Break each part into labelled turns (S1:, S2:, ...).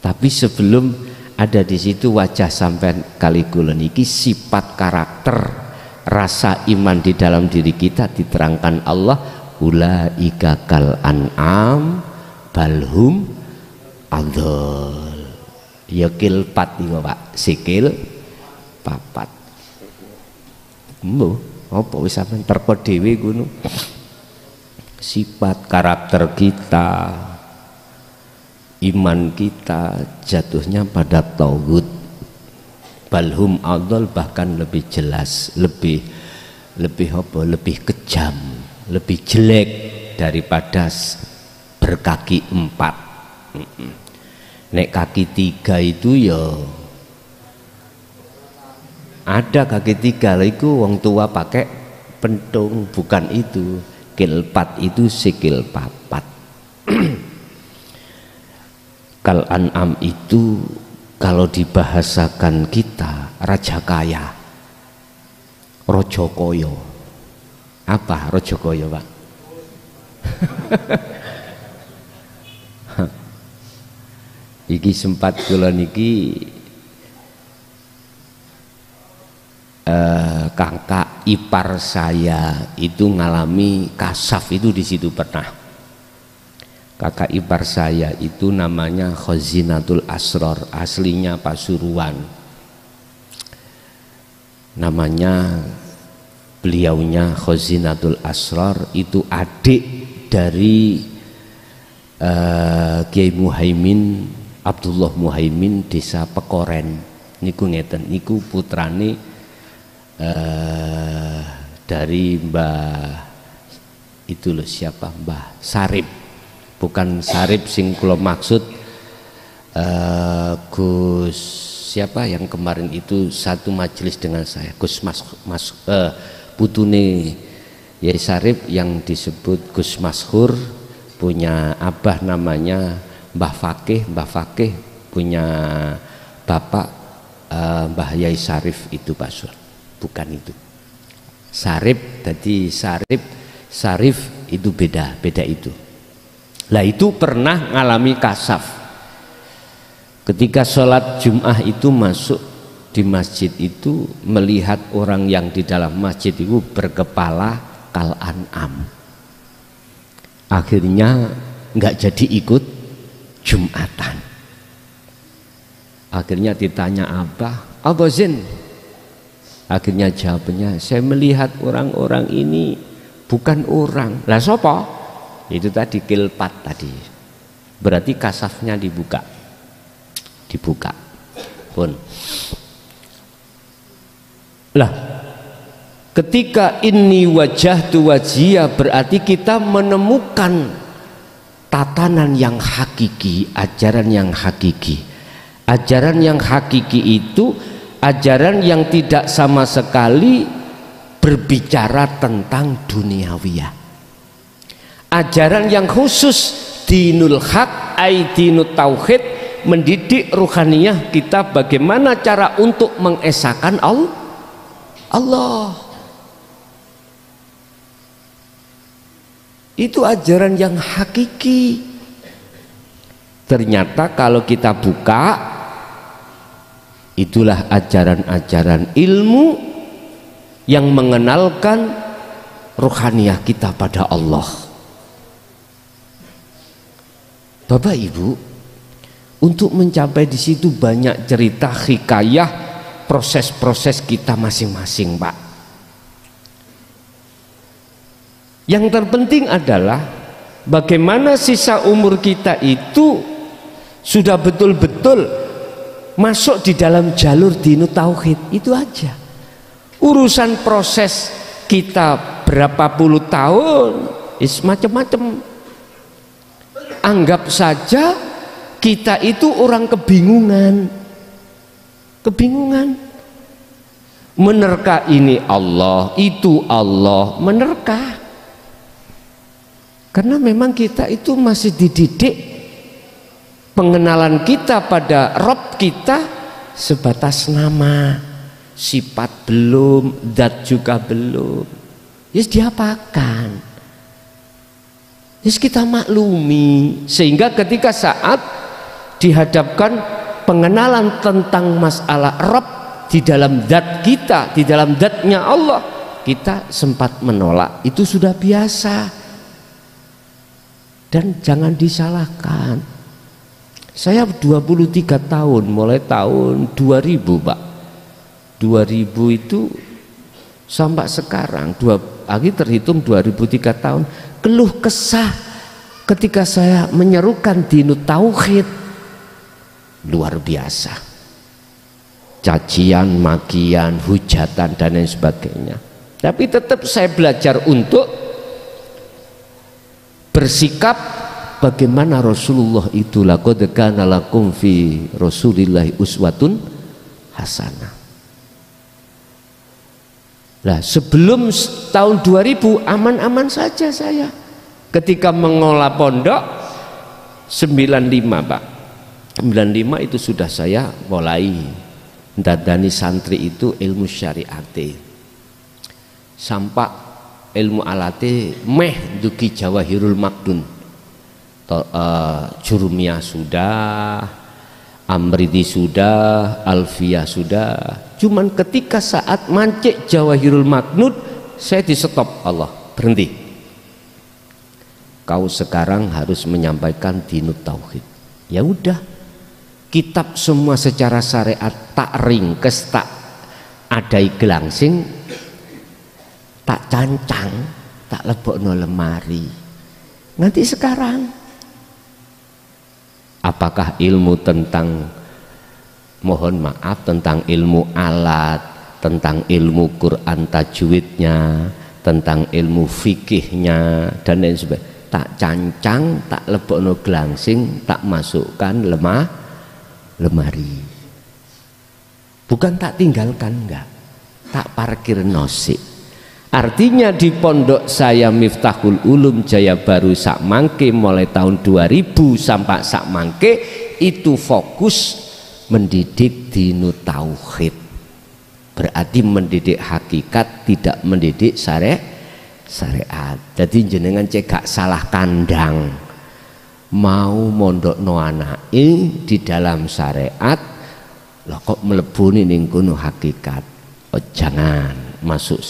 S1: Tapi sebelum ada di situ wajah sampean kali kula niki, sifat karakter rasa iman di dalam diri kita diterangkan Allah, ulaika kal an'am balhum adol. Ya kilpat iki Pak, sikil papat. Mbo, apa wis sampean terko dhewe ngono. Sifat karakter kita, iman kita jatuhnya pada tauhid. Balhum adol, bahkan lebih jelas, lebih lebih kejam, lebih jelek daripada berkaki 4. Nek kaki 3 itu ya ada kaki 3 lah, itu wong tua pakai pentung, bukan itu. Kilpat itu sikil papat. Kal an'am itu kalau dibahasakan kita raja kaya, rojo koyo. Apa rojo koyo Pak? Iki sempat kula niki kakak ipar saya itu ngalami kasaf itu di situ pernah. Kakak ipar saya itu namanya Khazinatul Asror, aslinya Pasuruan. Namanya beliaunya Khazinatul Asror, itu adik dari Kiai Muhaimin, Abdullah Muhaimin desa Pekoren. Niku ngeten, niku putrane dari Mbah itu loh, siapa, Mbah Sarip, bukan Sarip sing kula maksud, Gus siapa yang kemarin itu satu majelis dengan saya, Gus putune Yai Sarip yang disebut Gus Mashur, punya abah namanya Mbah Fakih, Mbah Fakih punya bapak Mbah Yai Sarif itu Pak Sur. Bukan itu Sarip, tadi Sarif itu beda itu. Lah itu pernah ngalami kasaf ketika sholat Jum'ah itu, masuk di masjid itu melihat orang yang di dalam masjid itu berkepala kal an'am. Akhirnya nggak jadi ikut Jumatan. Akhirnya ditanya apa Zin? Akhirnya jawabnya, saya melihat orang-orang ini bukan orang. Lah sopo? Itu tadi kilpat tadi. Berarti kasafnya dibuka pun. Lah ketika ini wajah tu wajia, berarti kita menemukan tatanan yang hakiki, ajaran yang hakiki. Ajaran yang hakiki itu ajaran yang tidak sama sekali berbicara tentang duniawiyah. Ajaran yang khusus dinul haq, dinut tauhid, mendidik ruhaniyah kita bagaimana cara untuk mengesahkan Allah. Itu ajaran yang hakiki. Ternyata kalau kita buka, itulah ajaran-ajaran ilmu yang mengenalkan ruhaniyah kita pada Allah. Bapak Ibu, untuk mencapai di situ banyak cerita hikayah, proses-proses kita masing-masing, Pak. Yang terpenting adalah bagaimana sisa umur kita itu sudah betul-betul masuk di dalam jalur dinut tauhid. Itu aja. Urusan proses kita berapa puluh tahun macam-macam. Anggap saja kita itu orang kebingungan. Menerka ini Allah, itu Allah, menerka. Karena memang kita itu masih dididik, pengenalan kita pada Rob kita sebatas nama, sifat belum, zat juga belum. Yes, diapakan? Yes, kita maklumi. Sehingga ketika saat dihadapkan pengenalan tentang masalah Rabb di dalam zat kita, di dalam zatnya Allah, kita sempat menolak. Itu sudah biasa dan jangan disalahkan. Saya 23 tahun, mulai tahun 2000 Pak, 2000 itu sampai sekarang terhitung 2003 tahun, keluh kesah ketika saya menyerukan dinut tauhid luar biasa, cacian, makian, hujatan dan lain sebagainya. Tapi tetap saya belajar untuk bersikap bagaimana Rasulullah itu, laqad kana lakum fi Rasulillahi uswatun hasanah. Nah, sebelum tahun 2000 aman-aman saja saya. Ketika mengolah pondok 95 Pak, 95 itu sudah saya mulai ndadani santri itu ilmu syariate. Sampai ilmu alate meh duki Jawahirul Makdun. Jurumiyah sudah, Amriti sudah, Alfiyah sudah. Cuman ketika saat mancik Jawahirul Maknud, saya di stop Allah, berhenti. Kau sekarang harus menyampaikan dinut tauhid. Ya udah, kitab semua secara syariat tak ringkes, tak adai gelangsing, tak cancang, tak lebokno lemari. Nanti sekarang apakah ilmu tentang, mohon maaf, tentang ilmu alat, tentang ilmu Quran tajwidnya, tentang ilmu fikihnya dan lain sebagainya, tak cancang, tak lebokno gelangsing, tak masukkan lemari. Bukan tak tinggalkan, enggak, tak parkir nosik. Artinya di pondok saya Miftahul Ulum Jaya Baru sakmangke mulai tahun 2000 sampai sakmangke itu fokus mendidik dinut tauhid. Berarti mendidik hakikat, tidak mendidik syariat. Jadi jenengan cegak salah kandang. Mau mondok no anake di dalam syariat, lah kok melebuni ning kono hakikat. Oh, jangan. Masuk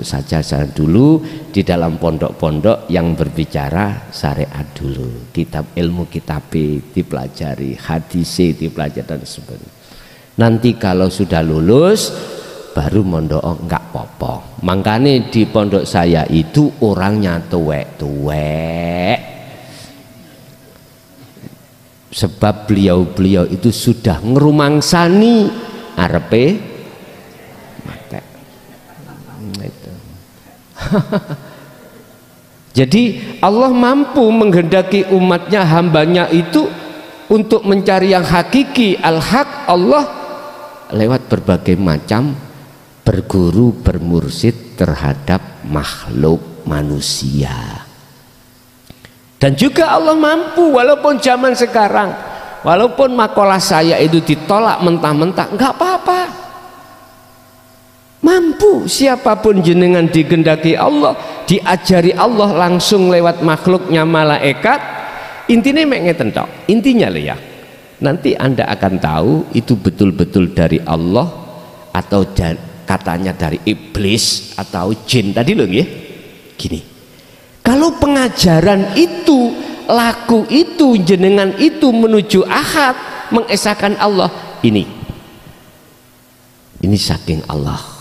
S1: saja dulu di dalam pondok-pondok yang berbicara syariat dulu, kitab ilmu kitab dipelajari, hadis dipelajari dan sebagainya. Nanti kalau sudah lulus baru mondok enggak popo. Makanya di pondok saya itu orangnya tuwek-tuwek, sebab beliau-beliau itu sudah ngerumangsani arepe Jadi Allah mampu menghendaki umatnya, hambanya itu untuk mencari yang hakiki, al-haq Allah, lewat berbagai macam berguru, bermursid terhadap makhluk manusia. Dan juga Allah mampu, walaupun zaman sekarang, walaupun makalah saya itu ditolak mentah-mentah, enggak apa-apa. Mampu siapapun jenengan digendaki Allah, diajari Allah langsung lewat makhluknya malaikat. Intinya ngeten tok. Intinya ya, nanti Anda akan tahu itu betul-betul dari Allah atau katanya dari iblis atau jin tadi loh ya. Gini, kalau pengajaran itu, laku itu, jenengan itu menuju ahad, mengesahkan Allah, ini saking Allah.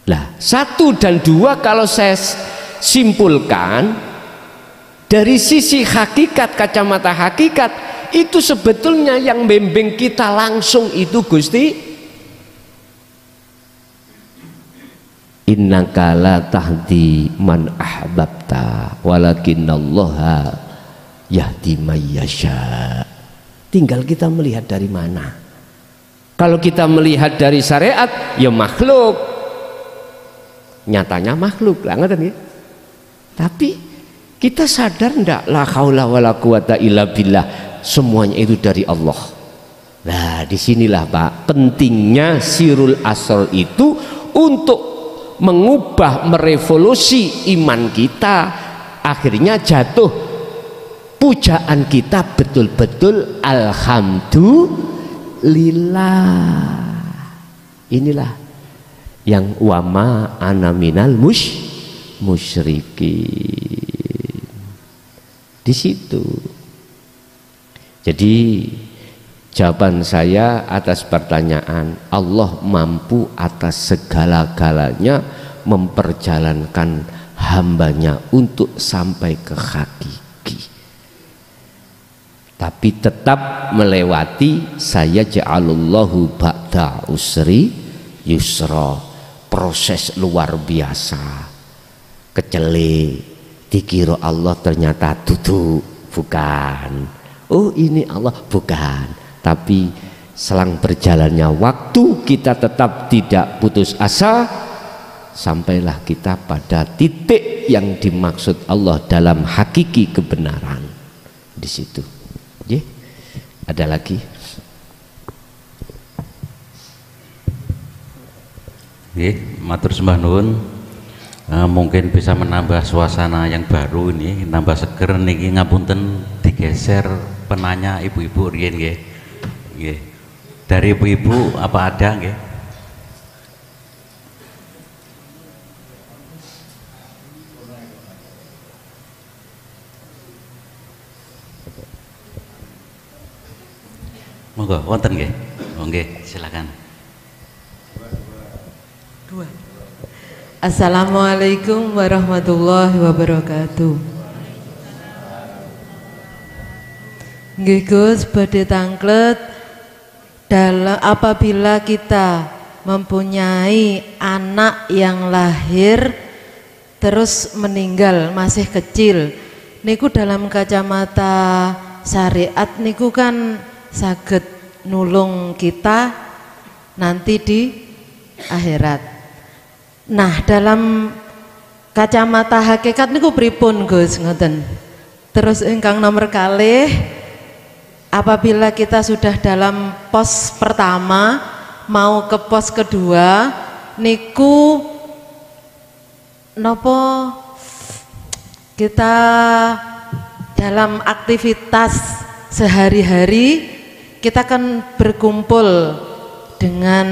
S1: Lah, 1 dan 2 kalau saya simpulkan dari sisi hakikat, kacamata hakikat, itu sebetulnya yang membimbing kita langsung itu Gusti. Innaka la tahdi man ahbabta walakinallaha yahdi may yasha. Tinggal kita melihat dari mana. Kalau kita melihat dari syariat, ya makhluk, nyatanya makhluk lah, ngerti ya? Tapi kita sadar ndak, la haula wala quwata illa billah, semuanya itu dari Allah. Nah, disinilah Pak pentingnya Sirul Asrar itu untuk mengubah, merevolusi iman kita, akhirnya jatuh pujaan kita betul-betul alhamdulillah. Inilah yang wama ana minal musyrikin. Di situ. Jadi jawaban saya atas pertanyaan, Allah mampu atas segala-galanya memperjalankan hambanya untuk sampai ke hakiki, tapi tetap melewati saya ja'alullahu ba'da usri yusra, proses luar biasa. Kecele dikira Allah ternyata duduk, bukan. Oh ini Allah, bukan. Tapi selang berjalannya waktu kita tetap tidak putus asa, sampailah kita pada titik yang dimaksud Allah dalam hakiki kebenaran. Di situ. Ye? Ada lagi?
S2: Matur sembah nuwun. Mungkin bisa menambah suasana yang baru ini, nambah seger niki, ngapunten digeser penanya ibu-ibu riyen nggih. Nggih. Dari ibu-ibu apa ada nggih? Monggo wonten nggih. Nggih, silakan.
S3: Dua. Assalamualaikum warahmatullahi wabarakatuh. Nggih Gus, badhe tanglet dalam apabila kita mempunyai anak yang lahir terus meninggal masih kecil, niku dalam kacamata syariat niku kan saged nulung kita nanti di akhirat. Nah, dalam kacamata hakikat niku pripun Gus ngoten. Terus ingkang nomor kalih, apabila kita sudah dalam pos pertama mau ke pos kedua niku nopo kita dalam aktivitas sehari-hari kita kan berkumpul dengan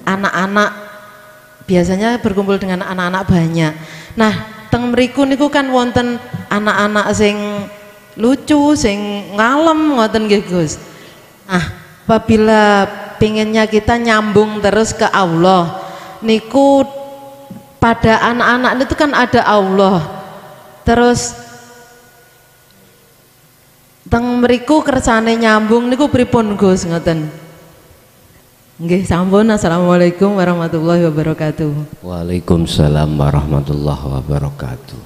S3: anak-anak, biasanya berkumpul dengan anak-anak banyak. Nah, teng mriku niku kan wonten anak-anak sing lucu, sing ngalem ngoten nggih Gus. Nah, apabila pengennya kita nyambung terus ke Allah, niku pada anak-anak itu kan ada Allah. Terus teng mriku kersane nyambung niku pripun Gus ngoten. Nggih sampun. Assalamualaikum warahmatullahi wabarakatuh.
S1: Waalaikumsalam warahmatullahi wabarakatuh.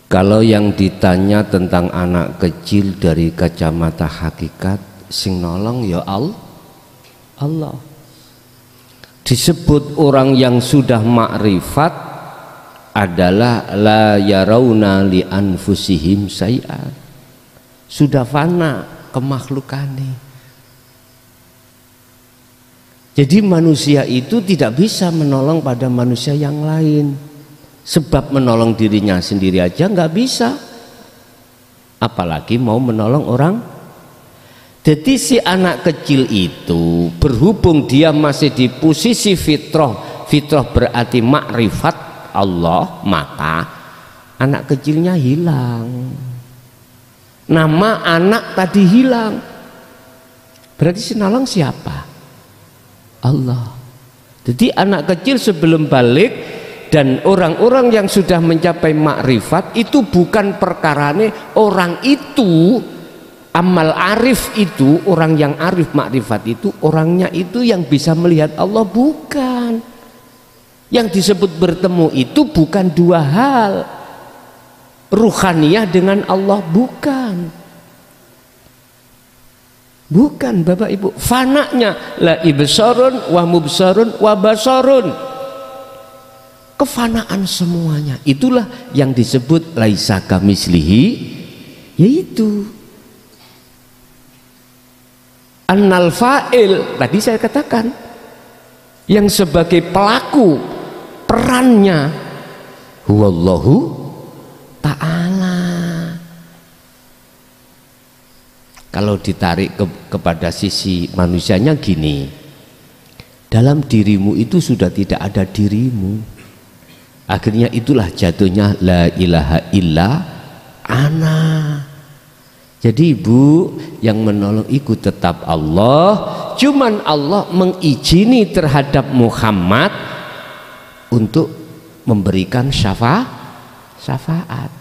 S1: Kalau yang ditanya tentang anak kecil dari kacamata hakikat, sing nolong ya Allah. Disebut orang yang sudah makrifat adalah la yarawna li anfusihim syai'an, sudah fana kemakhlukane. Jadi manusia itu tidak bisa menolong pada manusia yang lain, sebab menolong dirinya sendiri aja nggak bisa, apalagi mau menolong orang. Jadi si anak kecil itu berhubung dia masih di posisi fitrah, fitrah berarti makrifat Allah, maka anak kecilnya hilang. Nama anak tadi hilang, berarti si nolong siapa? Allah. Jadi anak kecil sebelum balik dan orang-orang yang sudah mencapai makrifat itu bukan perkarane orang itu amal arif itu, orang yang arif makrifat itu orangnya itu yang bisa melihat Allah, bukan. Yang disebut bertemu itu bukan dua hal, ruhaniyah dengan Allah, bukan. Bukan Bapak Ibu, fananya la ibsarun wa mubsarun wa basarun, kefanaan semuanya. Itulah yang disebut laisa kamislihi, yaitu annal fa'il. Tadi saya katakan yang sebagai pelaku perannya huwallahu ta'ala. Kalau ditarik kepada sisi manusianya gini, dalam dirimu itu sudah tidak ada dirimu. Akhirnya itulah jatuhnya la ilaha illa ana. Jadi ibu, yang menolong itu tetap Allah, cuman Allah mengizini terhadap Muhammad untuk memberikan syafaat.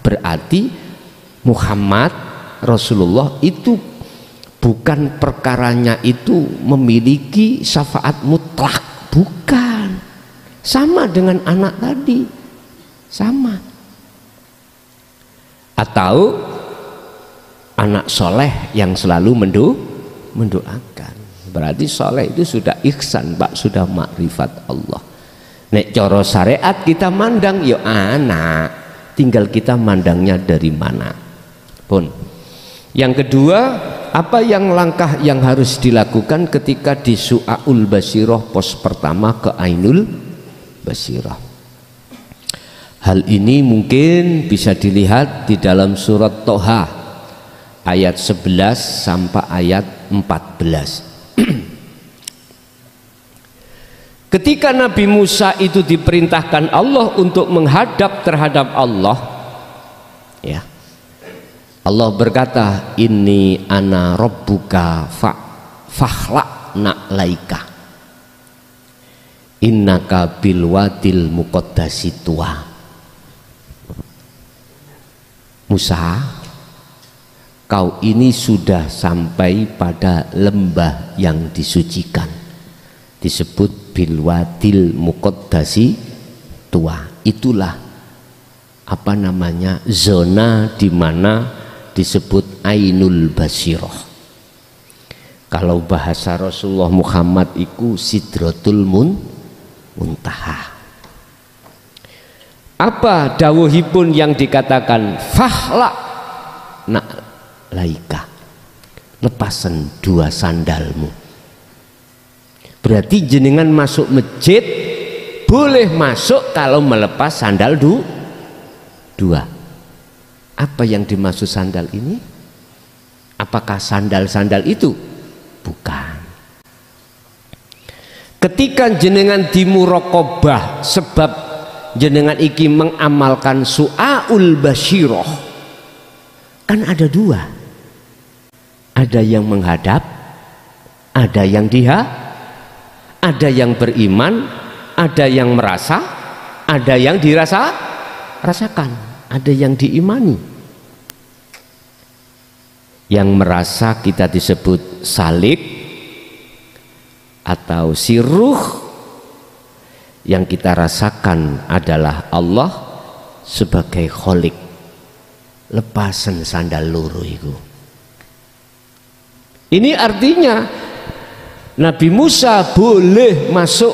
S1: Berarti Muhammad Rasulullah itu bukan perkaranya itu memiliki syafaat mutlak, bukan. Sama dengan anak tadi, sama. Atau anak soleh yang selalu mendoakan. Berarti soleh itu sudah ihsan, Pak, sudah makrifat Allah. Nek coro syariat kita mandang yo anak, tinggal kita mandangnya dari mana pun. Yang kedua, apa yang langkah yang harus dilakukan ketika di Su'aul Basiroh pos pertama ke Ainul Basiroh? Hal ini mungkin bisa dilihat di dalam surat Toha ayat 11 sampai ayat 14. Ketika Nabi Musa itu diperintahkan Allah untuk menghadap terhadap Allah, ya, Allah berkata, inni ana rabbuka fakhla'na laika innaka bilwadil muqaddasi tuwa. Musa, kau ini sudah sampai pada lembah yang disucikan, disebut bilwadil muqaddasi tuwa. Itulah apa namanya, zona di mana disebut Ainul Basiroh. Kalau bahasa Rasulullah Muhammad itu Sidratul Muntaha. Apa dawuhipun yang dikatakan fahla nak laika, lepasan dua sandalmu. Berarti jenengan masuk masjid boleh masuk kalau melepas sandal dua. Apa yang dimaksud sandal ini? Apakah sandal-sandal itu? Bukan. Ketika jenengan dimuraqabah sebab jenengan iki mengamalkan Su'aul Basiroh, kan ada dua. Ada yang menghadap, ada yang ada yang beriman, ada yang merasa, ada yang rasakan, ada yang diimani. Yang merasa kita disebut salik atau siruh, yang kita rasakan adalah Allah sebagai kholik. Lepasan sandal loro itu. Ini artinya Nabi Musa boleh masuk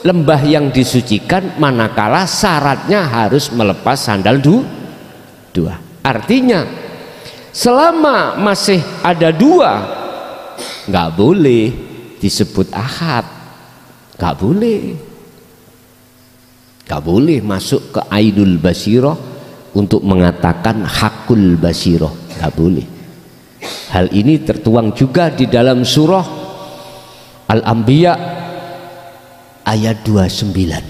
S1: lembah yang disucikan manakala syaratnya harus melepas sandal dua. Artinya selama masih ada dua, nggak boleh disebut ahad, nggak boleh masuk ke Ainul Basiroh untuk mengatakan hakul basiroh, nggak boleh. Hal ini tertuang juga di dalam surah Al-Anbiya ayat 29.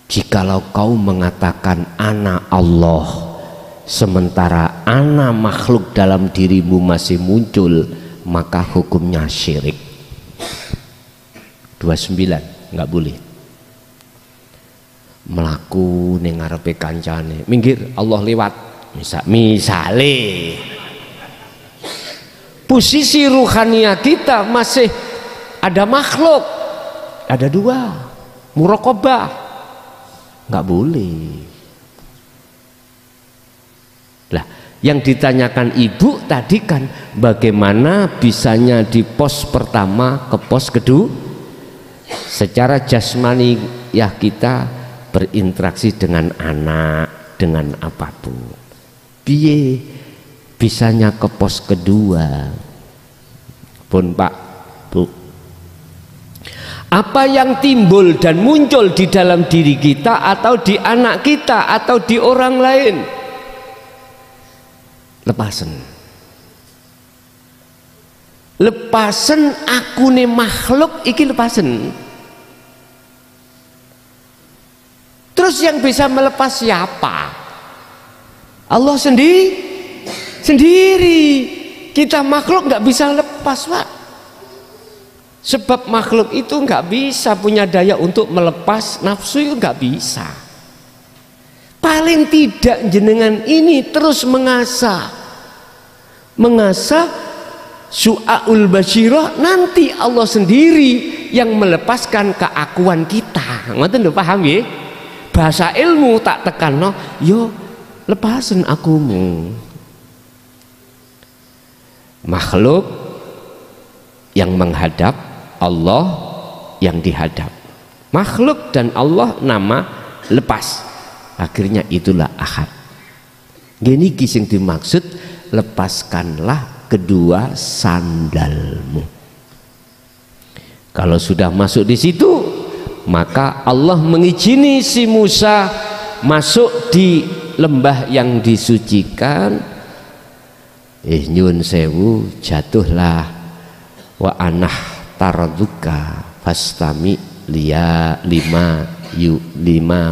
S1: Jikalau kau mengatakan ana Allah sementara ana makhluk dalam dirimu masih muncul, maka hukumnya syirik. 29, nggak boleh. Melaku ning ngarepe kancane, minggir Allah lewat. Misale posisi ruhania kita masih ada makhluk, ada dua, muraqabah, nggak boleh. Lah, yang ditanyakan ibu tadi kan bagaimana bisanya di pos pertama ke pos kedua? Secara jasmani ya kita berinteraksi dengan anak, dengan apapun. Piye bisanya ke pos kedua? Pun Pak, Bu. Apa yang timbul dan muncul di dalam diri kita atau di anak kita atau di orang lain, lepasan. lepasen akune makhluk iki lepasen. Terus yang bisa melepas siapa? Allah sendiri. Kita makhluk nggak bisa lepas, Pak. Sebab makhluk itu nggak bisa punya daya untuk melepas nafsu, itu nggak bisa. Paling tidak jenengan ini terus mengasah su'aul basyirah, nanti Allah sendiri yang melepaskan keakuan kita. Ngoten lho, paham ya? Bahasa ilmu tak tekanno, yo lepasen akumu. Makhluk yang menghadap, Allah yang dihadap. Makhluk dan Allah nama lepas. Akhirnya itulah ahad. Gini kisah dimaksud, lepaskanlah kedua sandalmu. Kalau sudah masuk di situ, maka Allah mengizini si Musa masuk di lembah yang disucikan. Nyun sewu, jatuhlah wa anah taraduka fastami lima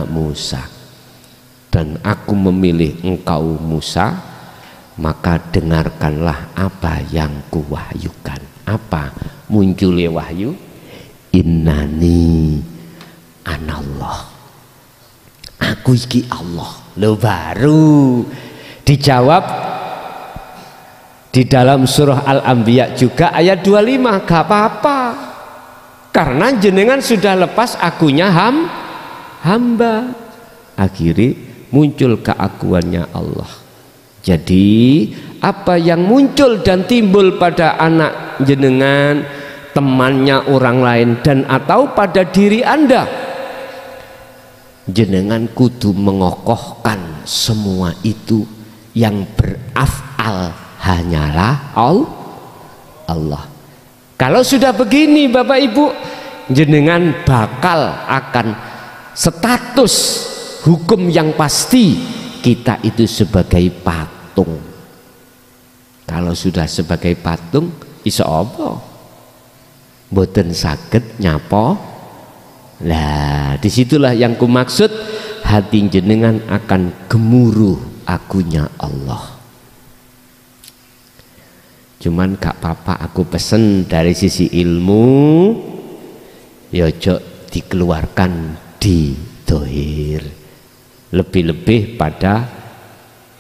S1: Musa, dan aku memilih engkau Musa, maka dengarkanlah apa yang kuwahyukan. Apa munculnya wahyu? Innani anallah, aku iki Allah. Lo baru dijawab di dalam surah Al-Anbiya juga ayat 25. Gak apa-apa, karena jenengan sudah lepas akunya hamba. Akhirnya muncul keakuannya Allah. Jadi apa yang muncul dan timbul pada anak jenengan, temannya orang lain, dan atau pada diri Anda, jenengan kudu mengokohkan semua itu. Yang beraf'al hanyalah Allah. Kalau sudah begini Bapak Ibu, jenengan bakal akan status hukum yang pasti, kita itu sebagai patung. Kalau sudah sebagai patung, iso apa? Mboten saged nyapa. Lah disitulah yang kumaksud, hati jenengan akan gemuruh akunya Allah. Cuman gak apa-apa, aku pesen dari sisi ilmu, yojok dikeluarkan di dohir, lebih-lebih pada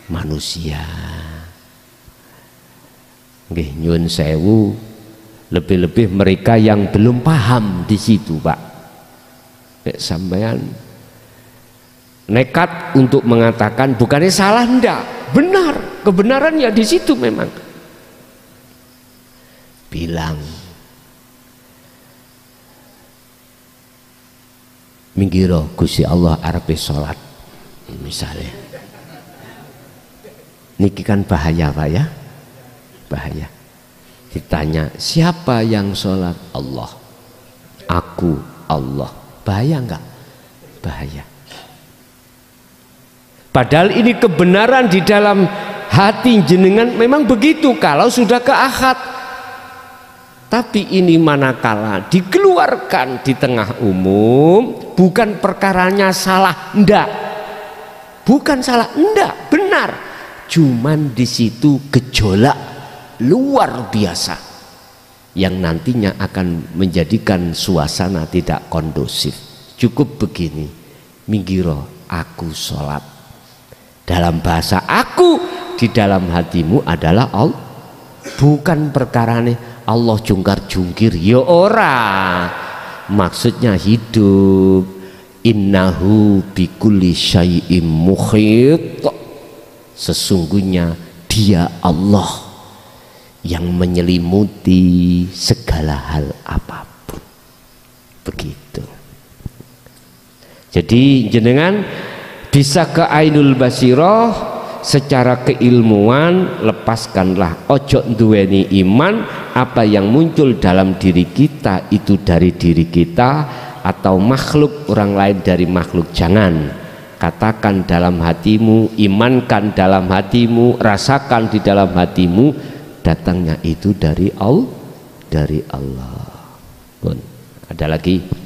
S1: manusia. Nggih nyun sewu, lebih-lebih mereka yang belum paham di situ, Pak. Sampean nekat untuk mengatakan bukannya salah, ndak, benar, kebenaran ya di situ memang. Bilang minggiro Gusti Allah arepe salat misalnya, niki kan bahaya Pak ya, bahaya. Ditanya siapa yang sholat? Allah. Aku Allah. Bahaya enggak? Bahaya. Padahal ini kebenaran di dalam hati jenengan memang begitu kalau sudah ke ahad. Tapi ini manakala dikeluarkan di tengah umum, bukan perkaranya salah, enggak. Bukan salah, enggak, benar. Cuman di situ gejolak luar biasa yang nantinya akan menjadikan suasana tidak kondusif. Cukup begini, minggiro aku sholat. Dalam bahasa aku di dalam hatimu adalah Allah, bukan perkarane Allah jungkar jungkir, ya ora. Maksudnya hidup. Innahu bikulli syai'im muhit. Sesungguhnya dia Allah yang menyelimuti segala hal apapun. Begitu. Jadi jenengan bisa ke ainul basirah secara keilmuan, lepaskanlah. Ojo duweni iman, apa yang muncul dalam diri kita itu dari diri kita, atau makhluk orang lain dari makhluk. Jangan katakan dalam hatimu, imankan dalam hatimu, rasakan di dalam hatimu, datangnya itu dari Allah. dari Allah. Pun ada lagi?